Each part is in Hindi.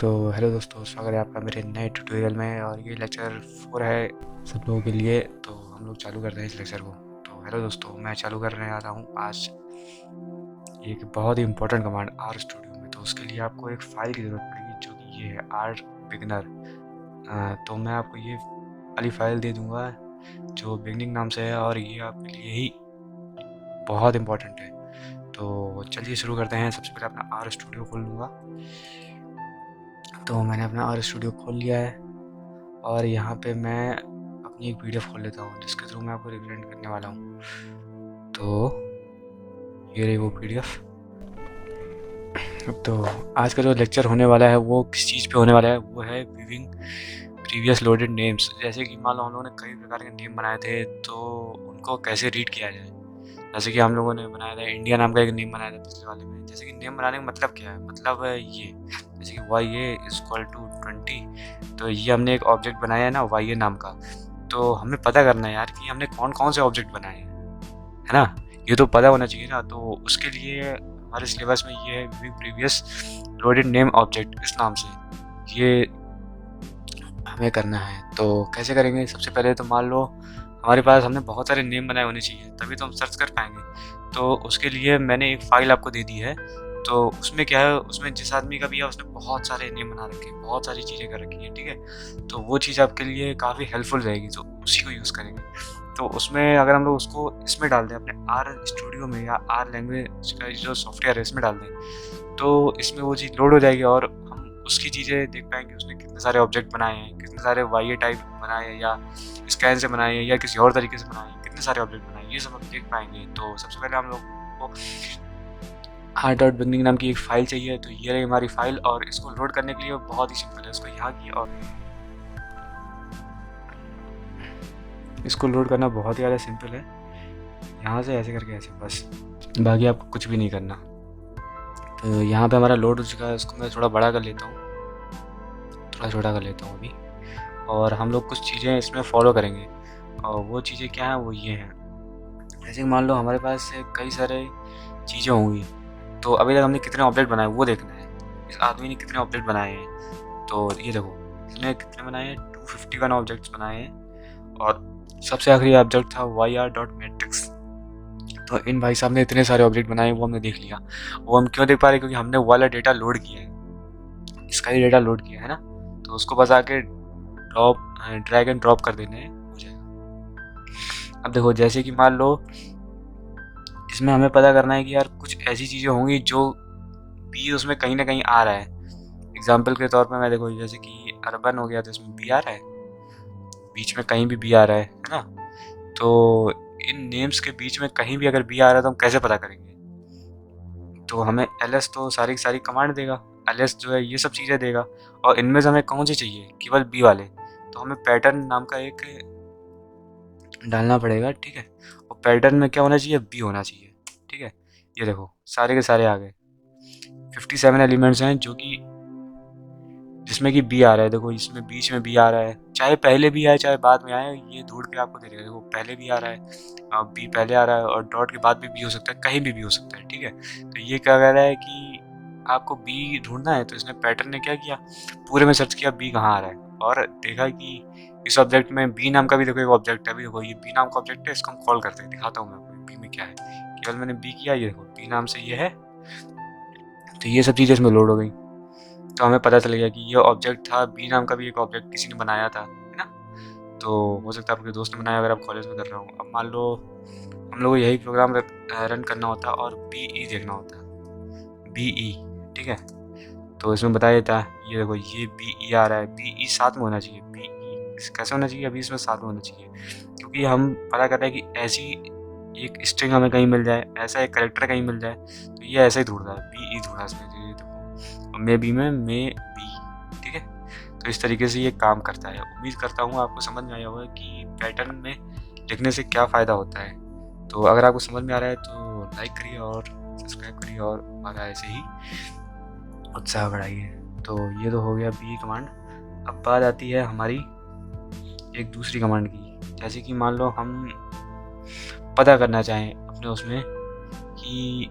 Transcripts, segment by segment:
तो हेलो दोस्तों, स्वागत है आपका मेरे नए ट्यूटोरियल में। और ये लेक्चर 4 है सब लोगों के लिए। तो हम लोग चालू करते हैं इस लेक्चर को। तो हेलो दोस्तों, मैं चालू करने आ रहा हूँ आज एक बहुत ही इम्पोर्टेंट कमांड आर स्टूडियो में। तो उसके लिए आपको एक फ़ाइल की ज़रूरत पड़ेगी जो कि ये है आर बिगनर। तो मैं आपको ये वाली फ़ाइल दे दूँगा जो बिगनिंग नाम से है, और ये आपके लिए ही बहुत इम्पोर्टेंट है। तो चलिए शुरू करते हैं। सबसे पहले अपना आर स्टूडियो खोल लूँगा। तो मैंने अपना आर स्टूडियो खोल लिया है, और यहाँ पे मैं अपनी एक पीडीएफ खोल लेता हूँ जिसके थ्रू मैं आपको रिप्रेजेंट करने वाला हूँ। तो ये रही वो पीडीएफ। तो आज का जो लेक्चर होने वाला है वो किस चीज़ पे होने वाला है, वो है व्यूइंग प्रीवियस लोडेड नेम्स। जैसे कि मान लो हम लोगों ने कई प्रकार के नेम बनाए थे, तो उनको कैसे रीड किया जाए। जैसे कि हम लोगों ने बनाया था इंडिया नाम का एक नेम बनाया था पिछले वाले में। जैसे कि नेम बनाने का मतलब क्या है, मतलब है ये, जैसे कि वाई ए इक्वल टू 20। तो ये हमने एक ऑब्जेक्ट बनाया है ना वाई ए नाम का। तो हमें पता करना है यार कि हमने कौन कौन से ऑब्जेक्ट बनाए हैं, है ना। ये तो पता होना चाहिए ना। तो उसके लिए हमारे सिलेबस में ये है प्रीवियस लोडेड नेम ऑब्जेक्ट, इस नाम से ये हमें करना है। तो कैसे करेंगे, सबसे पहले तो मान लो हमारे पास हमने बहुत सारे नेम बनाए होने चाहिए, तभी तो हम सर्च कर पाएंगे। तो उसके लिए मैंने एक फ़ाइल आपको दे दी है। तो उसमें क्या है, उसमें जिस आदमी का भी है उसने बहुत सारे नेम बना रखे हैं, बहुत सारी चीज़ें कर रखी हैं, ठीक है। तो वो चीज़ आपके लिए काफ़ी हेल्पफुल रहेगी, तो उसी को यूज़ करेंगे। तो उसमें अगर हम लोग उसको इसमें डाल दें, अपने आर स्टूडियो में या आर लैंग्वेज का जो सॉफ्टवेयर है इसमें डाल दें, तो इसमें वो चीज़ लोड हो जाएगी और हम उसकी चीज़ें देख पाएंगे। उसने कितने सारे ऑब्जेक्ट बनाए हैं, कितने सारे वाई टाइप बनाए हैं, या स्कैन से बनाए हैं, या किसी और तरीके से बनाए हैं, कितने सारे ऑब्जेक्ट बनाए हैं, ये सब हम देख पाएंगे। तो सबसे पहले हम लोग को आर डॉट बिगनिंग नाम की एक फ़ाइल चाहिए। तो ये रही हमारी फ़ाइल, और इसको लोड करने के लिए बहुत ही सिंपल है। इसको यहाँ की और इसको लोड करना बहुत ही ज़्यादा सिंपल है। यहाँ से ऐसे करके ऐसे, बस, बाकी आपको कुछ भी नहीं करना। तो यहाँ पे हमारा लोड हो चुका है। इसको मैं थोड़ा बड़ा कर लेता हूँ, थोड़ा छोटा कर लेता हूँ अभी। और हम लोग कुछ चीज़ें इसमें फॉलो करेंगे, और वो चीज़ें क्या हैं, वो ये हैं। जैसे कि मान लो हमारे पास कई सारे चीज़ें होंगी, तो अभी तक हमने कितने ऑब्जेक्ट बनाए वो देखना है। इस आदमी ने कितने ऑब्जेक्ट बनाए हैं, तो ये देखो इसने कितने बनाए हैं, 251 ऑब्जेक्ट्स बनाए हैं। और सबसे आखिरी ऑब्जेक्ट था वाई आर डॉट मैट्रिक्स। तो इन भाई साहब ने इतने सारे ऑब्जेक्ट बनाए, वो हमने देख लिया। वो हम क्यों देख पा रहे हैं, क्योंकि हमने वो वाला डेटा लोड किया है, इसका ही डेटा लोड किया है ना। तो उसको बस आके ड्रैग एंड ड्रॉप कर देने हो जाएगा। अब देखो, जैसे कि मान लो इसमें हमें पता करना है कि यार कुछ ऐसी चीज़ें होंगी जो बी उसमें कहीं ना कहीं आ रहा है। एग्जाम्पल के तौर पे मैं देखो, जैसे कि अर्बन हो गया तो इसमें बी आ रहा है, बीच में कहीं भी बी आ रहा है ना। तो इन नेम्स के बीच में कहीं भी अगर बी आ रहा है तो हम कैसे पता करेंगे। तो हमें एल तो सारी की सारी कमांड देगा, एल जो है ये सब चीज़ें देगा। और इनमें से हमें कौन सी चाहिए, केवल बी वाले। तो हमें पैटर्न नाम का एक डालना पड़ेगा, ठीक है। और पैटर्न में क्या होना चाहिए, बी होना चाहिए, ठीक है। ये देखो सारे के सारे आ गए। 57 एलिमेंट्स हैं जो कि जिसमें कि बी आ रहा है। देखो इसमें बीच में बी आ रहा है, चाहे पहले भी आए चाहे बाद में आए, ये ढूंढ के आपको दे देगा। देखो पहले भी आ रहा है, बी पहले आ रहा है, और डॉट के बाद भी बी हो सकता है, कहीं भी हो सकता है, ठीक है। तो ये क्या कह रहा है कि आपको बी ढूंढना है। तो इसने पैटर्न ने क्या किया, पूरे में सर्च किया बी कहाँ आ रहा है, और देखा कि इस ऑब्जेक्ट में बी नाम का भी देखो एक ऑब्जेक्ट है। अभी देखो ये बी नाम का ऑब्जेक्ट है, इसको हम कॉल करते हैं, दिखाता हूँ मैं आपको बी में क्या है। केवल मैंने बी किया, ये देखो बी नाम से ये है। तो ये सब चीज़ें इसमें लोड हो गई। तो हमें पता चल गया कि ये ऑब्जेक्ट था, बी नाम का भी एक ऑब्जेक्ट किसी ने बनाया था, है ना। तो हो सकता है आपके दोस्त ने बनाया, अगर आप कॉलेज में कर रहे हो। अब मान लो हम लोग को यही प्रोग्राम रन करना होता है और बी ई देखना होता है, बी ई, ठीक है। तो इसमें बताया जाता है, ये देखो ये बी ई आ रहा है, बी ई साथ में होना चाहिए। बी ई कैसे होना चाहिए, अभी इसमें साथ में होना चाहिए, क्योंकि हम पता कर रहे हैं कि ऐसी एक स्ट्रिंग हमें कहीं मिल जाए, ऐसा एक करेक्टर कहीं मिल जाए, तो ये ऐसा ही ढूंढ रहा है, बी ई ढूंढा है इसमें। तो ये देखो मे बी में मे बी, ठीक है। तो इस तरीके से ये काम करता है। उम्मीद करता हूँ आपको समझ में आया होगा कि पैटर्न में लिखने से क्या फ़ायदा होता है। तो अगर आपको समझ में आ रहा है तो लाइक करिए और सब्सक्राइब करिए, और हमारा ऐसे ही उत्साह बढ़ाइए। तो ये तो हो गया बी कमांड। अब बात आती है हमारी एक दूसरी कमांड की। जैसे कि मान लो हम पता करना चाहें अपने उसमें कि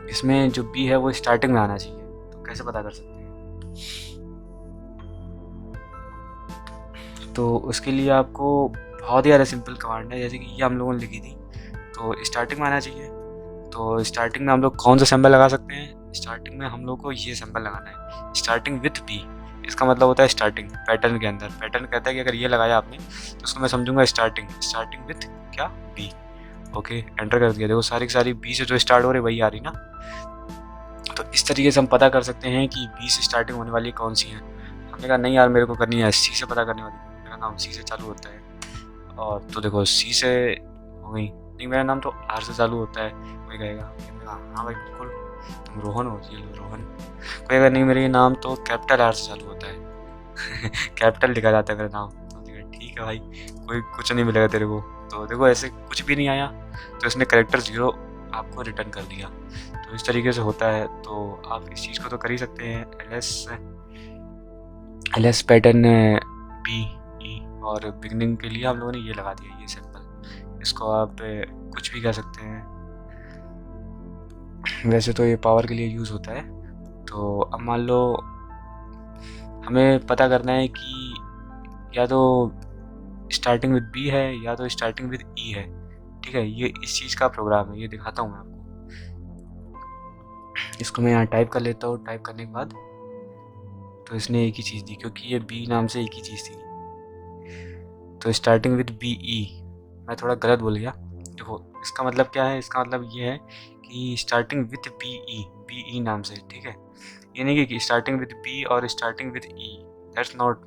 इसमें जो बी है वो स्टार्टिंग में आना चाहिए, तो कैसे पता कर सकते हैं। तो उसके लिए आपको बहुत ही ज़्यादा सिंपल कमांड है, जैसे कि ये हम लोगों ने लिखी थी, तो स्टार्टिंग में आना चाहिए। तो स्टार्टिंग में हम लोग कौन सा सिंबल लगा सकते हैं? स्टार्टिंग में हम लोग को ये सिंबल लगाना है, स्टार्टिंग विथ बी। इसका मतलब होता है स्टार्टिंग पैटर्न के अंदर। पैटर्न कहता है कि अगर ये लगाया आपने तो उसको मैं समझूंगा स्टार्टिंग विथ क्या, बी। ओके, एंटर कर दिया। देखो सारी की सारी बी से जो स्टार्ट हो रही वही आ रही ना। तो इस तरीके से हम पता कर सकते हैं कि बी से स्टार्टिंग होने वाली कौन सी है। हमने कहा नहीं यार, मेरे को करनी है सी से पता करने वाली। मेरा नाम सी से चालू होता है, और तो देखो सी से हो गई। नहीं, मेरा नाम तो आर से चालू होता है। कोई कहेगा, हाँ भाई बिल्कुल, तुम रोहन हो? ये लो रोहन। कोई कहेगा नहीं, मेरे नाम तो कैपिटल आर से चालू होता है। कैपिटल लिखा जाता है मेरा नाम। तो ठीक है भाई, कोई कुछ नहीं मिलेगा तेरे को। तो देखो ऐसे कुछ भी नहीं आया, तो इसने करेक्टर 0 आपको रिटर्न कर दिया। तो इस तरीके से होता है। तो आप इस चीज़ को तो कर ही सकते हैं। L S pattern B E, और बिगनिंग के लिए हम लोगों ने ये लगा दिया, ये सिंपल। इसको आप कुछ भी कह सकते हैं। वैसे तो ये पावर के लिए यूज़ होता है। तो अब मान लो हमें पता करना है कि या तो स्टार्टिंग विद बी है या तो स्टार्टिंग विद ई है। ठीक है, ये इस चीज़ का प्रोग्राम है, ये दिखाता हूँ मैं आपको। इसको मैं यहाँ टाइप कर लेता हूँ। टाइप करने के बाद तो इसने एक ही चीज़ दी, क्योंकि ये बी नाम से एक ही चीज़ थी। तो स्टार्टिंग विद बी ई, मैं थोड़ा गलत बोल गया। देखो इसका मतलब क्या है, इसका मतलब ये है कि स्टार्टिंग विद बी ई नाम से। ठीक है, ये नहीं कि स्टार्टिंग विद बी और starting with E, that's not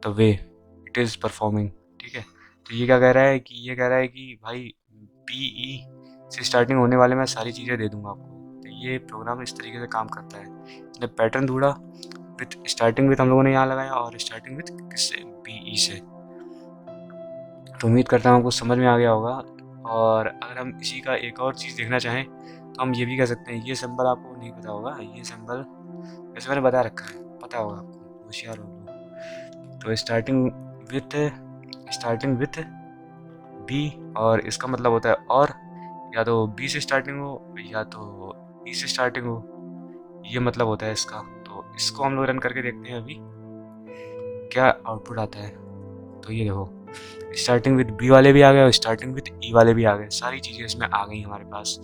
the way it is performing. ठीक है, तो ये क्या कह रहा है कि ये कह रहा है कि भाई बी ई से स्टार्टिंग होने वाले मैं सारी चीज़ें दे दूंगा आपको। तो ये प्रोग्राम इस तरीके से काम करता है। इसने पैटर्न ढूंढा, विथ स्टार्टिंग विथ हम लोगों ने यहाँ लगाया, और स्टार्टिंग विथ किससे, बी ई से। तो उम्मीद करता हूँ आपको समझ में आ गया होगा। और अगर हम इसी का एक और चीज़ देखना चाहें तो हम ये भी कह सकते हैं। ये सिंबल आपको नहीं पता होगा, ये सिंबल वैसे मैंने बता रखा है, पता होगा आपको, होशियार हो लोग। तो स्टार्टिंग विथ बी, और इसका मतलब होता है और, या तो बी से स्टार्टिंग हो या तो ई से स्टार्टिंग हो, ये मतलब होता है इसका। तो इसको हम लोग रन करके देखते हैं अभी क्या आउटपुट आता है। तो ये देखो, स्टार्टिंग विद बी वाले भी आ गए और स्टार्टिंग विद ई वाले भी आ गए, सारी चीज़ें इसमें आ गई हमारे पास।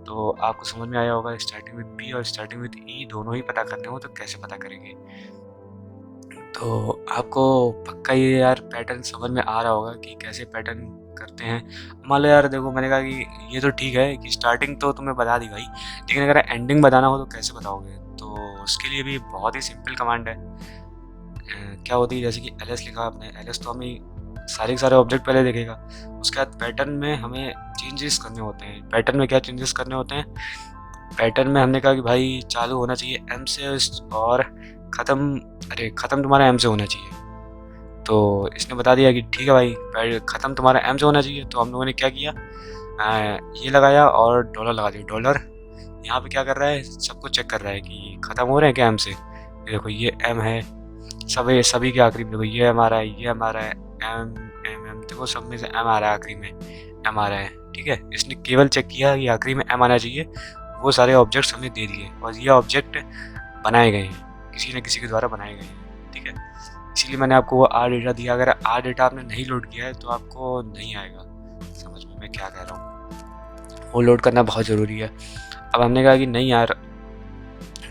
तो आपको समझ में आया होगा, स्टार्टिंग विद बी और स्टार्टिंग विद ई दोनों ही पता करने हो तो कैसे पता करेंगे। तो आपको पक्का ये यार पैटर्न समझ में आ रहा होगा कि कैसे पैटर्न करते हैं। मान लो यार देखो, मैंने कहा कि ये तो ठीक है कि स्टार्टिंग तो तुम्हें बता दी भाई, लेकिन अगर एंडिंग बताना हो तो कैसे बताओगे? तो उसके लिए भी बहुत ही सिंपल कमांड है। क्या होती है, जैसे कि एल एस लिखा आपने, एल एस तो हमें सारे के सारे ऑब्जेक्ट पहले देखेगा। उसके बाद पैटर्न में हमें चेंजेस करने होते हैं। पैटर्न में क्या चेंजेस करने होते हैं? पैटर्न में हमने कहा कि भाई चालू होना चाहिए एम से, और ख़त्म तुम्हारा एम से होना चाहिए। तो इसने बता दिया कि ठीक है भाई, ख़त्म तुम्हारा एम से होना चाहिए। तो हम लोगों ने क्या किया, ये लगाया और डॉलर लगा दिया। डॉलर यहाँ पे क्या कर रहा है, सबको चेक कर रहा है कि ख़त्म हो रहे हैं क्या एम से। ये देखो ये एम है, सभी के आखिरी में देखो ये हमारा है, ये हमारा है, एम एम एम, देखो सब में से एम आ रहा है, आखिरी में एम आ रहा है। ठीक है, इसने केवल चेक किया कि आखिरी में एम आना चाहिए। वो सारे ऑब्जेक्ट्स हमें दे दिए, और ये ऑब्जेक्ट बनाए गए हैं, किसी न किसी के द्वारा बनाए गए हैं। ठीक है, इसीलिए मैंने आपको वो आर डेटा दिया। अगर आर डेटा आपने नहीं लोड किया है तो आपको नहीं आएगा समझ में मैं क्या कह रहा हूँ। वो लोड करना बहुत ज़रूरी है। अब हमने कहा कि नहीं यार,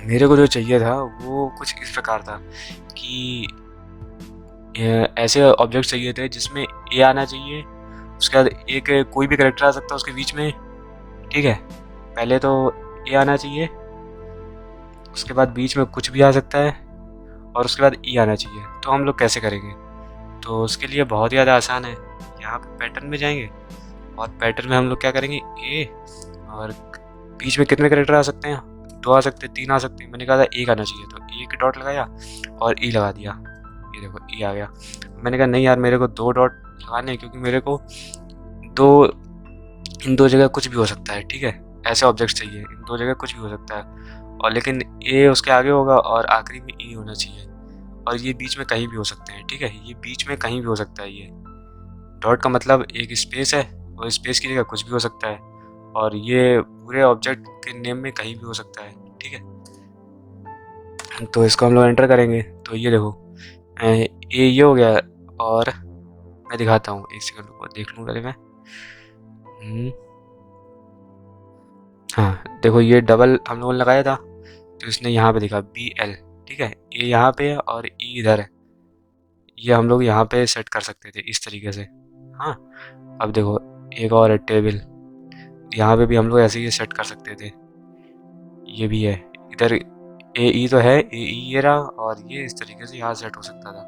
मेरे को जो चाहिए था वो कुछ इस प्रकार था कि ऐसे ऑब्जेक्ट चाहिए थे जिसमें ए आना चाहिए, उसके बाद एक कोई भी करेक्टर आ सकता है उसके बीच में। ठीक है, पहले तो ए आना चाहिए, उसके बाद बीच में कुछ भी आ सकता है, और उसके बाद ई आना चाहिए। तो हम लोग कैसे करेंगे? तो उसके लिए बहुत ज़्यादा आसान है। यहाँ पे पैटर्न में जाएंगे, और पैटर्न में हम लोग क्या करेंगे, ए, और बीच में कितने करेक्टर आ सकते हैं, 2 आ सकते हैं, 3 आ सकते हैं। मैंने कहा था 1 आना चाहिए, तो एक डॉट लगाया और ई लगा दिया। ये देखो ई आ गया। मैंने कहा नहीं यार, मेरे को 2 डॉट लगाने हैं, क्योंकि मेरे को इन 2 जगह कुछ भी हो सकता है। ठीक है, ऐसे ऑब्जेक्ट चाहिए, इन 2 जगह कुछ भी हो सकता है, और लेकिन ए उसके आगे होगा और आखिरी में ई होना चाहिए, और ये बीच में कहीं भी हो सकते हैं। ठीक है, ये बीच में कहीं भी हो सकता है। ये डॉट का मतलब एक स्पेस है, और स्पेस की जगह कुछ भी हो सकता है, और ये पूरे ऑब्जेक्ट के नेम में कहीं भी हो सकता है। ठीक है, तो इसको हम लोग एंटर करेंगे तो ये देखो ये हो गया। और मैं दिखाता हूँ, एक सेकंड को देख लूँ पहले मैं। हाँ देखो, ये डबल हम लोगों ने लगाया था तो इसने यहाँ पे दिखा BL, ठीक है। ये यहाँ पे है और E इधर है। ये हम लोग यहाँ पे सेट कर सकते थे इस तरीके से। हाँ, अब देखो एक और है टेबल, यहाँ पे भी हम लोग ऐसे ही सेट कर सकते थे। ये भी है इधर, AE तो है, AE ये रहा, और ये इस तरीके से यहाँ सेट हो सकता था।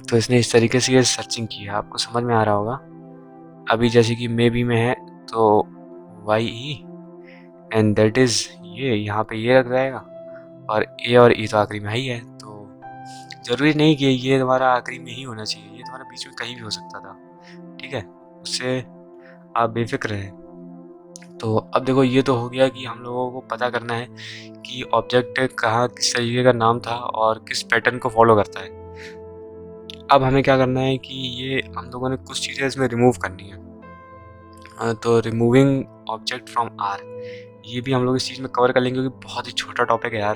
तो इसने इस तरीके से ये सर्चिंग की है, आपको समझ में आ रहा होगा। अभी जैसे कि मे बी में है तो YE एंड दैट इज़ ये यहाँ पे ये लग जाएगा, और A और E तो आखिरी में ही है। तो ज़रूरी नहीं कि ये तुम्हारा आखिरी में ही होना चाहिए, ये तुम्हारा बीच में कहीं भी हो सकता था, ठीक है। उससे आप बेफिक्र रहें। तो अब देखो, ये तो हो गया कि हम लोगों को पता करना है कि ऑब्जेक्ट कहाँ किस तरीके का नाम था और किस पैटर्न को फॉलो करता है। अब हमें क्या करना है कि ये हम लोगों ने कुछ चीज़ें इसमें रिमूव करनी है। तो रिमूविंग ऑब्जेक्ट फ्रॉम R, ये भी हम लोग इस चीज़ में कवर कर लेंगे क्योंकि बहुत ही छोटा टॉपिक है यार,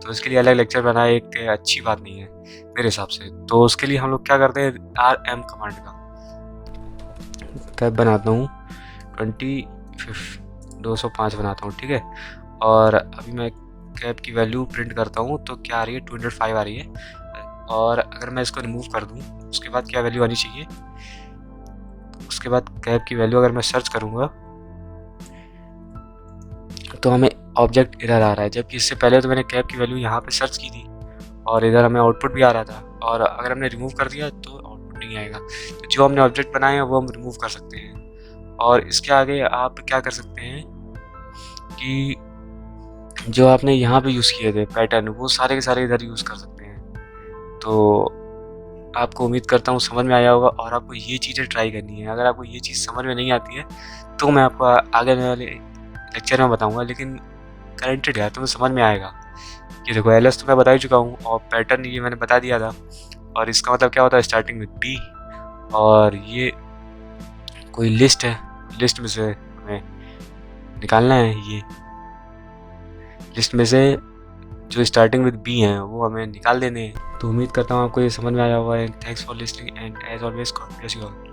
तो इसके लिए अलग लेक्चर बनाना एक अच्छी बात नहीं है मेरे हिसाब से। तो उसके लिए हम लोग क्या करते हैं, RM कमांड का कैप बनाता हूँ 205 बनाता हूँ, ठीक है। और अभी मैं कैप की वैल्यू प्रिंट करता हूँ तो क्या आ रही है, 205 आ रही है। और अगर मैं इसको रिमूव कर दूँ उसके बाद क्या वैल्यू आनी चाहिए, उसके बाद कैप की वैल्यू अगर मैं सर्च करूँगा तो हमें ऑब्जेक्ट एरर आ रहा है, जबकि इससे पहले तो मैंने कैप की वैल्यू यहाँ पे सर्च की थी और इधर हमें आउटपुट भी आ रहा था। और अगर हमने रिमूव कर दिया तो आउटपुट नहीं आएगा। तो जो हमने ऑब्जेक्ट बनाए हैं वो हम रिमूव कर सकते हैं। और इसके आगे आप क्या कर सकते हैं कि जो आपने यहाँ पे यूज़ किए थे पैटर्न, वो सारे के सारे इधर यूज़ कर सकते हैं। तो आपको उम्मीद करता हूँ समझ में आया होगा और आपको ये चीज़ें ट्राई करनी है। अगर आपको ये चीज़ समझ में नहीं आती है तो मैं आपको आगे वाले लेक्चर में बताऊँगा, लेकिन गारंटेड है तुम्हें समझ में आएगा। ये देखो LS तो मैं बता ही चुका हूँ और पैटर्न ये मैंने बता दिया था। और इसका मतलब क्या होता है, स्टार्टिंग विद B, और ये कोई लिस्ट है, लिस्ट में से हमें निकालना है। ये लिस्ट में से जो स्टार्टिंग विद B हैं वो हमें निकाल देने हैं। तो उम्मीद करता हूँ आपको ये समझ में आया होगा। Thanks for listening and as always God bless you all.